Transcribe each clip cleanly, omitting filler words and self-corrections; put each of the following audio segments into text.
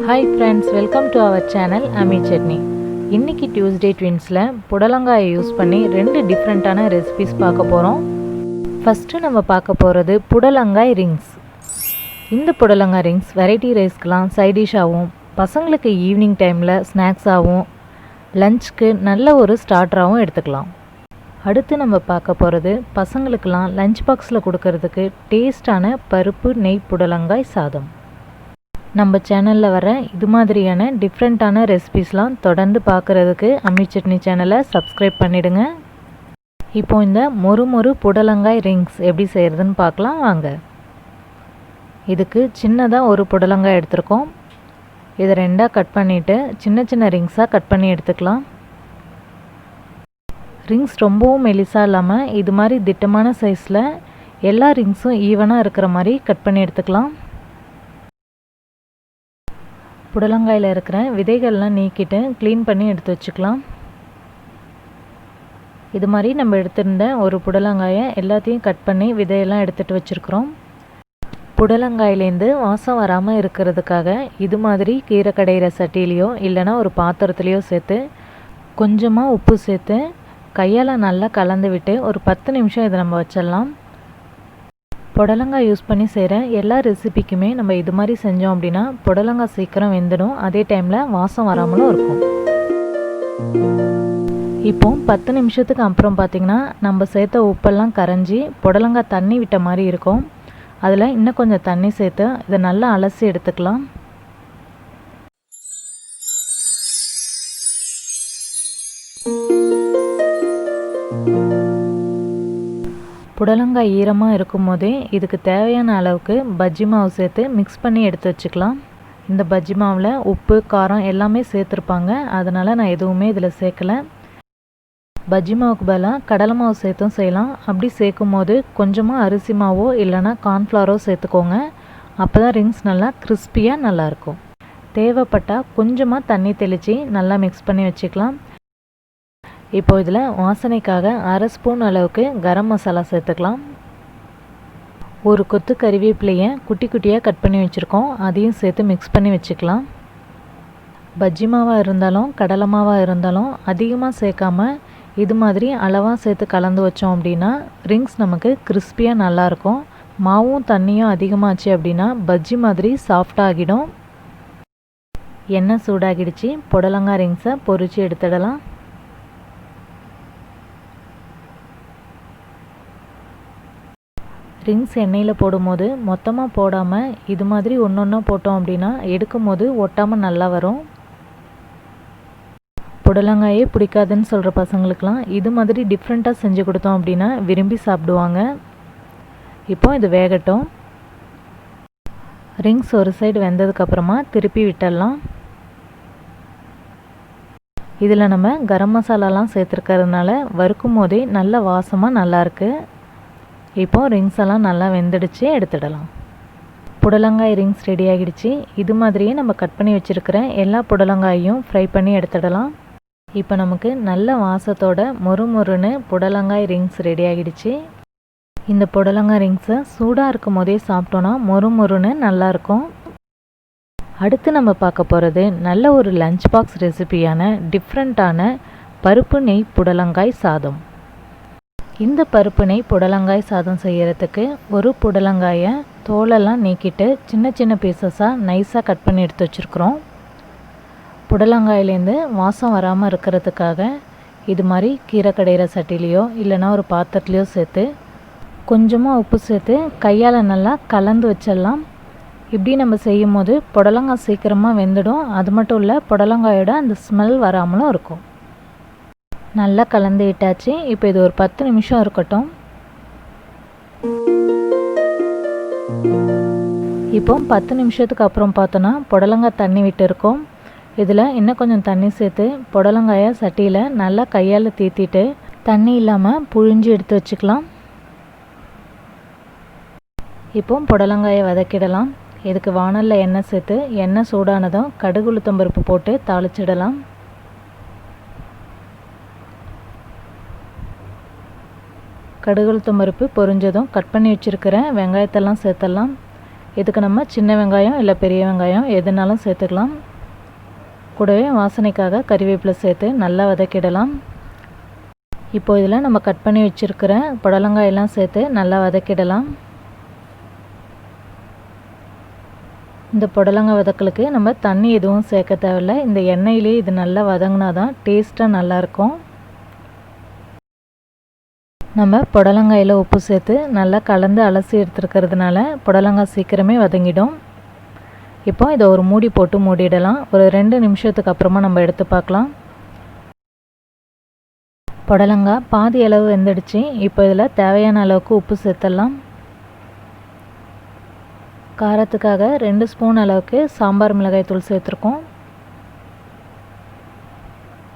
Hi friends, welcome to our channel Ammi Chutney. இன்னைக்கு Tuesday Twinsல புடலங்காயை use பண்ணி ரெண்டு டிஃபரண்டான recipes பார்க்க போறோம். ஃபர்ஸ்ட் நம்ம பார்க்க போறது புடலங்காய் ரிங்ஸ். இந்த புடலங்காய் ரிங்ஸ் வெரைட்டி ரைஸ்க்குலாம் சைட் டிஷ்ஷாவும், பசங்களுக்கு ஈவினிங் டைம்ல ஸ்நாக்ஸாவும், லஞ்ச்க்கு நல்ல ஒரு ஸ்டார்ட்டராவும் எடுத்துக்கலாம். அடுத்து நம்ம பார்க்க போறது பசங்களுக்குலாம் லஞ்ச் பாக்ஸ்ல கொடுக்கிறதுக்கு டேஸ்டான பருப்பு நெய் புடலங்காய் சாதம். நம்ம சேனலில் வர இது மாதிரியான டிஃப்ரெண்ட்டான ரெசிபீஸ்லாம் தொடர்ந்து பார்க்குறதுக்கு அம்மி சட்னி சேனலை சப்ஸ்கிரைப் பண்ணிவிடுங்க. இப்போ இந்த மொறு புடலங்காய் ரிங்ஸ் எப்படி செய்கிறதுன்னு பார்க்கலாம் வாங்க. இதுக்கு சின்னதாக ஒரு புடலங்காய் எடுத்துருக்கோம். இதை ரெண்டாக கட் பண்ணிவிட்டு சின்ன சின்ன ரிங்ஸாக கட் பண்ணி எடுத்துக்கலாம். ரிங்ஸ் ரொம்பவும் மெலிசாக இல்லாமல் இது மாதிரி திட்டமான சைஸில் எல்லா ரிங்ஸும் ஈவனாக இருக்கிற மாதிரி கட் பண்ணி எடுத்துக்கலாம். புடலங்காயில் இருக்கிற விதைகள்லாம் நீக்கிட்டு க்ளீன் பண்ணி எடுத்து வச்சுக்கலாம். இது மாதிரி நம்ம எடுத்திருந்த ஒரு புடலங்காயை எல்லாத்தையும் கட் பண்ணி விதையெல்லாம் எடுத்துகிட்டு வச்சுருக்குறோம். புடலங்காயிலேருந்து வாசம் வராமல் இருக்கிறதுக்காக இது மாதிரி கீரை கடையிற சட்டிலையோ இல்லைனா ஒரு பாத்திரத்துலையோ சேர்த்து கொஞ்சமாக உப்பு சேர்த்து கையால் நல்லா கலந்து விட்டு ஒரு 10 நிமிஷம் இதை நம்ம வச்சிடலாம். புடலங்காய் யூஸ் பண்ணி செய்கிற எல்லா ரெசிபிக்குமே நம்ம இது மாதிரி செஞ்சோம் அப்படின்னா புடலங்காய் சீக்கிரம் வெந்துடும், அதே டைமில் வாசம் வராமலும் இருக்கும். இப்போ 10 நிமிஷத்துக்கு அப்புறம் பார்த்திங்கன்னா நம்ம சேர்த்த உப்பெல்லாம் கரைஞ்சி புடலங்காய் தண்ணி விட்ட மாதிரி இருக்கும். அதில் இன்னும் கொஞ்சம் தண்ணி சேர்த்து இதை நல்லா அலசி எடுத்துக்கலாம். புடலங்காய் ஈரமாக இருக்கும் போதே இதுக்கு தேவையான அளவுக்கு பஜ்ஜி மாவு சேர்த்து மிக்ஸ் பண்ணி எடுத்து வச்சுக்கலாம். இந்த பஜ்ஜி மாவில் உப்பு காரம் எல்லாமே சேர்த்துருப்பாங்க, அதனால் நான் எதுவுமே இதில் சேர்க்கலை. பஜ்ஜி மாவுக்கு பதிலாக கடலை மாவு சேர்த்தும் செய்யலாம். அப்படி சேர்க்கும் போது கொஞ்சமாக அரிசி மாவோ இல்லைனா கார்ன்ஃப்ளவரோ சேர்த்துக்கோங்க. அப்போ தான் ரிங்ஸ் நல்லா கிறிஸ்பியாக நல்லாயிருக்கும். தேவைப்பட்டால் கொஞ்சமாக தண்ணி தெளித்து நல்லா மிக்ஸ் பண்ணி வச்சுக்கலாம். இப்போ இதில் வாசனைக்காக 1/2 ஸ்பூன் அளவுக்கு கரம் மசாலா சேர்த்துக்கலாம். ஒரு கொத்து கறிவேப்பிலையை குட்டி குட்டியாக கட் பண்ணி வச்சுருக்கோம், அதையும் சேர்த்து மிக்ஸ் பண்ணி வச்சுக்கலாம். பஜ்ஜி மாவாக இருந்தாலும் கடலை மாவாக இருந்தாலும் அதிகமாக சேர்க்காமல் இது மாதிரி அளவாக சேர்த்து கலந்து வச்சோம் அப்படின்னா ரிங்ஸ் நமக்கு கிறிஸ்பியாக நல்லாயிருக்கும். மாவும் தண்ணியும் அதிகமாச்சு அப்படின்னா பஜ்ஜி மாதிரி சாஃப்டாகிடும். எண்ணெய் சூடாகிடுச்சு, புடலங்காய் ரிங்ஸை பொரித்து எடுத்துடலாம். ரிங்ஸ் எண்ணெயில் போடும்போது மொத்தமாக போடாமல் இது மாதிரி ஒன்றா போட்டோம் அப்படின்னா எடுக்கும் போது ஒட்டாமல் நல்லா வரும். புடலங்காயே பிடிக்காதுன்னு சொல்கிற பசங்களுக்கெலாம் இது மாதிரி டிஃப்ரெண்ட்டாக செஞ்சு கொடுத்தோம் அப்படின்னா விரும்பி சாப்பிடுவாங்க. இப்போ இது வேகட்டும். ரிங்ஸ் ஒரு சைடு வெந்ததுக்கப்புறமா திருப்பி விட்டுடலாம். இதில் நம்ம கரம் மசாலாலாம் சேர்த்துருக்கறதுனால வறுக்கும் போதே நல்ல வாசமாக நல்லாயிருக்கு. இப்போ ரிங்ஸ் எல்லாம் நல்லா வெந்துடுச்சு, எடுத்துடலாம். புடலங்காய் ரிங்ஸ் ரெடி ஆகிடுச்சு. இது மாதிரியே நம்ம கட் பண்ணி வச்சுருக்கிற எல்லா புடலங்காயும் ஃப்ரை பண்ணி எடுத்துடலாம். இப்போ நமக்கு நல்ல வாசத்தோட மொறுன்னு புடலங்காய் ரிங்ஸ் ரெடி ஆகிடுச்சு. இந்த புடலங்காய் ரிங்ஸை சூடாக இருக்கும் போதே சாப்பிட்டோன்னா மொறுன்னு நல்லாயிருக்கும். அடுத்து நம்ம பார்க்க போகிறது நல்ல ஒரு லஞ்ச் பாக்ஸ் ரெசிபியான டிஃப்ரெண்ட்டான பருப்பு நெய் புடலங்காய் சாதம். இந்த பருப்பு நெய் புடலங்காய் சாதம் செய்கிறதுக்கு ஒரு புடலங்காயை தோலெல்லாம் நீக்கிட்டு சின்ன சின்ன பீசஸாக நைஸாக கட் பண்ணி எடுத்து வச்சுருக்குறோம். புடலங்காயிலேருந்து வாசம் வராமல் இருக்கிறதுக்காக இது மாதிரி கீரை கடையிற சட்டிலையோ இல்லைனா ஒரு பாத்திரத்துலையோ சேர்த்து கொஞ்சமாக உப்பு சேர்த்து கையால் நல்லா கலந்து வச்சிடலாம். இப்படி நம்ம செய்யும் போது புடலங்காய் சீக்கிரமாக வெந்துடும். அது மட்டும் இல்லை, புடலங்காயோட அந்த ஸ்மெல் வராமலும் இருக்கும். நல்லா கலந்து விட்டாச்சு. இப்போ இது ஒரு 10 நிமிஷம் இருக்கட்டும். இப்போ 10 நிமிஷத்துக்கு அப்புறம் பார்த்தோன்னா புடலங்காய் தண்ணி விட்டு இருக்கோம். இதில் இன்னும் கொஞ்சம் தண்ணி சேர்த்து புடலங்காயை சட்டியில் நல்லா கையால் தீத்திட்டு தண்ணி இல்லாமல் புழிஞ்சு எடுத்து வச்சுக்கலாம். இப்போ புடலங்காயை வதக்கிடலாம். இதுக்கு வாணலில் எண்ணெய் சேர்த்து எண்ணெய் சூடானதும் கடுகு உளுத்தம் பருப்பு போட்டு தாளிச்சிடலாம். கடுகு உளுத்தம் பருப்பு பொரிஞ்சதும் கட் பண்ணி வச்சுருக்கிற வெங்காயத்தெல்லாம் சேர்த்துடலாம். இதுக்கு நம்ம சின்ன வெங்காயம் இல்லை பெரிய வெங்காயம் எதுனாலும் சேர்த்துக்கலாம். கூடவே வாசனைக்காக கறிவேப்பிலை சேர்த்து நல்லா வதக்கிடலாம். இப்போ இதில் நம்ம கட் பண்ணி வச்சுருக்கிற புடலங்காயெல்லாம் சேர்த்து நல்லா வதக்கிடலாம். இந்த புடலங்காய் வதக்கலுக்கு நம்ம தண்ணி எதுவும் சேர்க்க தேவையில்லை. இந்த எண்ணெயிலே இது நல்லா வதங்கினா தான் டேஸ்ட்டாக நல்லாயிருக்கும். நம்ம புடலங்காயில் உப்பு சேர்த்து நல்லா கலந்து அலசி எடுத்துருக்கிறதுனால புடலங்காய் சீக்கிரமே வதங்கிடும். இப்போ இதை ஒரு மூடி போட்டு மூடிடலாம். ஒரு 2 நிமிஷத்துக்கு அப்புறமா நம்ம எடுத்து பார்க்கலாம். புடலங்காய் பாதி அளவு வெந்துடுச்சு. இப்போ இதில் தேவையான அளவுக்கு உப்பு சேர்த்துடலாம். காரத்துக்காக 2 ஸ்பூன் அளவுக்கு சாம்பார் மிளகாய் தூள் சேர்த்துருக்கோம்.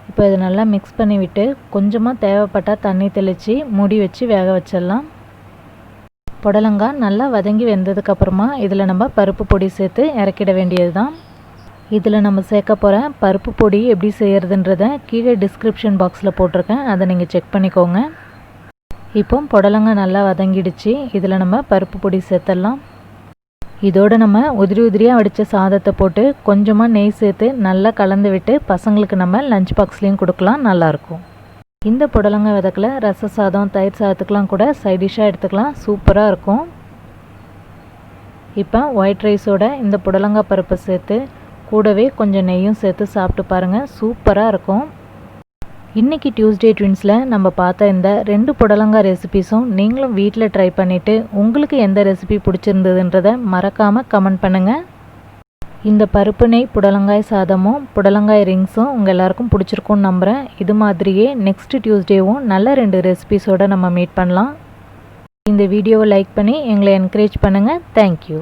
இப்போ இதை நல்லா மிக்ஸ் பண்ணி விட்டு கொஞ்சமாக தேவைப்பட்டால் தண்ணி தெளித்து மூடி வச்சு வேக வச்சிடலாம். புடலங்காய் நல்லா வதங்கி வெந்ததுக்கப்புறமா இதில் நம்ம பருப்பு பொடி சேர்த்து இறக்கிட வேண்டியது தான். இதில் நம்ம சேர்க்க போகிற பருப்பு பொடி எப்படி செய்கிறதுன்றதை கீழே டிஸ்கிரிப்ஷன் பாக்ஸில் போட்டிருக்கேன், அதை நீங்கள் செக் பண்ணிக்கோங்க. இப்போ புடலங்காய் நல்லா வதங்கிடுச்சு. இதில் நம்ம பருப்பு பொடி சேர்த்துடலாம். இதோடு நம்ம உதிரியாக வடித்த சாதத்தை போட்டு கொஞ்சமாக நெய் சேர்த்து நல்லா கலந்து விட்டு பசங்களுக்கு நம்ம லஞ்ச் பாக்ஸ்லேயும் கொடுக்கலாம், நல்லாயிருக்கும். இந்த புடலங்காய் வதக்கில் ரச சாதம் தயிர் சாதத்துக்கெலாம் கூட சைடிஷ்ஷாக எடுத்துக்கலாம், சூப்பராக இருக்கும். இப்போ ஒயிட் ரைஸோட இந்த புடலங்காய் பருப்பை சேர்த்து கூடவே கொஞ்சம் நெய்யும் சேர்த்து சாப்பிட்டு பாருங்கள், சூப்பராக இருக்கும். இன்றைக்கி டியூஸ்டே ட்வின்ஸில் நம்ம பார்த்த இந்த 2 புடலங்காய் ரெசிபீஸும் நீங்களும் வீட்டில் ட்ரை பண்ணிவிட்டு உங்களுக்கு எந்த ரெசிபி பிடிச்சிருந்ததுன்றதை மறக்காமல் கமெண்ட் பண்ணுங்கள். இந்த பருப்பு நெய் புடலங்காய் சாதமும் புடலங்காய் ரிங்ஸும் உங்கள் எல்லாருக்கும் பிடிச்சிருக்கும்னு நம்புகிறேன். இது மாதிரியே நெக்ஸ்ட் டியூஸ்டேவும் நல்ல 2 ரெசிபீஸோடு நம்ம மீட் பண்ணலாம். இந்த வீடியோவை லைக் பண்ணி எங்களை என்கரேஜ் பண்ணுங்கள். தேங்க்யூ.